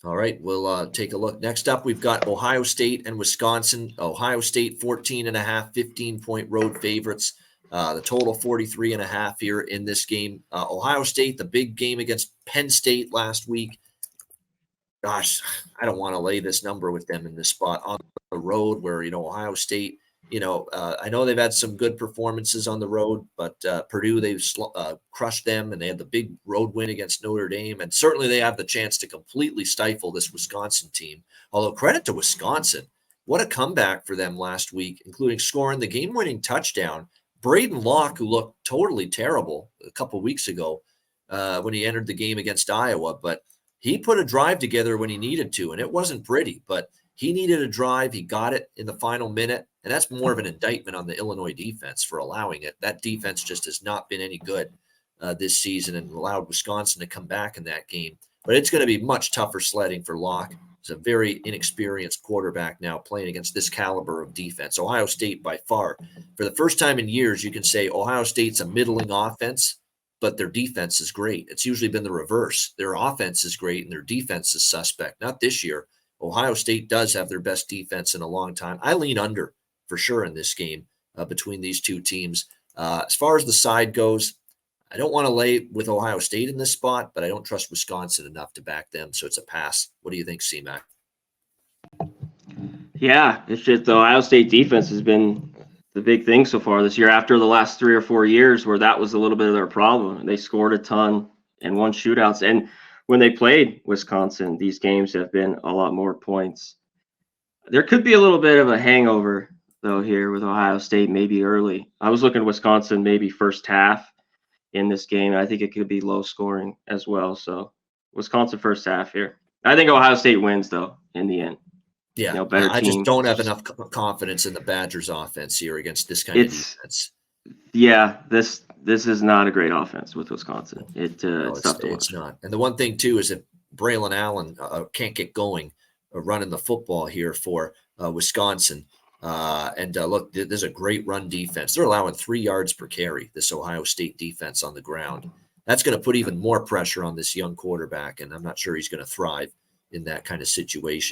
All right, we'll take a look. Next up, we've got Ohio State and Wisconsin. Ohio State 14.5, 15-point road favorites. The total 43.5 here in this game. Ohio State, the big game against Penn State last week. Gosh, I don't want to lay this number with them in this spot on the road where, Ohio State, I know they've had some good performances on the road, but Purdue, they've crushed them, and they had the big road win against Notre Dame. And certainly they have the chance to completely stifle this Wisconsin team. Although credit to Wisconsin, what a comeback for them last week, including scoring the game-winning touchdown. Braden Locke, who looked totally terrible a couple weeks ago when he entered the game against Iowa, but he put a drive together when he needed to, and it wasn't pretty, but he needed a drive. He got it in the final minute, and that's more of an indictment on the Illinois defense for allowing it. That defense just has not been any good this season and allowed Wisconsin to come back in that game. But it's going to be much tougher sledding for Locke. He's a very inexperienced quarterback now playing against this caliber of defense. Ohio State, by far, for the first time in years, you can say Ohio State's a middling offense, but their defense is great. It's usually been the reverse. Their offense is great and their defense is suspect. Not this year. Ohio State does have their best defense in a long time. I lean under for sure in this game between these two teams. As far as the side goes, I don't want to lay with Ohio State in this spot, but I don't trust Wisconsin enough to back them, so it's a pass. What do you think, C-Mac? Yeah, it's just the Ohio State defense has been the big thing so far this year after the last 3 or 4 years where that was a little bit of their problem. They scored a ton and won shootouts. And when they played Wisconsin, these games have been a lot more points. There could be a little bit of a hangover, though, here with Ohio State, maybe early. I was looking at Wisconsin maybe first half in this game. I think it could be low scoring as well. So Wisconsin first half here. I think Ohio State wins, though, in the end. Yeah, better I team. just don't have enough confidence in the Badgers offense here against this kind of defense. Yeah, this is not a great offense with Wisconsin. It's tough to watch. It's not. And the one thing, too, is if Braylon Allen can't get going running the football here for Wisconsin, look, there's a great run defense. They're allowing 3 yards per carry, this Ohio State defense on the ground. That's going to put even more pressure on this young quarterback, and I'm not sure he's going to thrive in that kind of situation.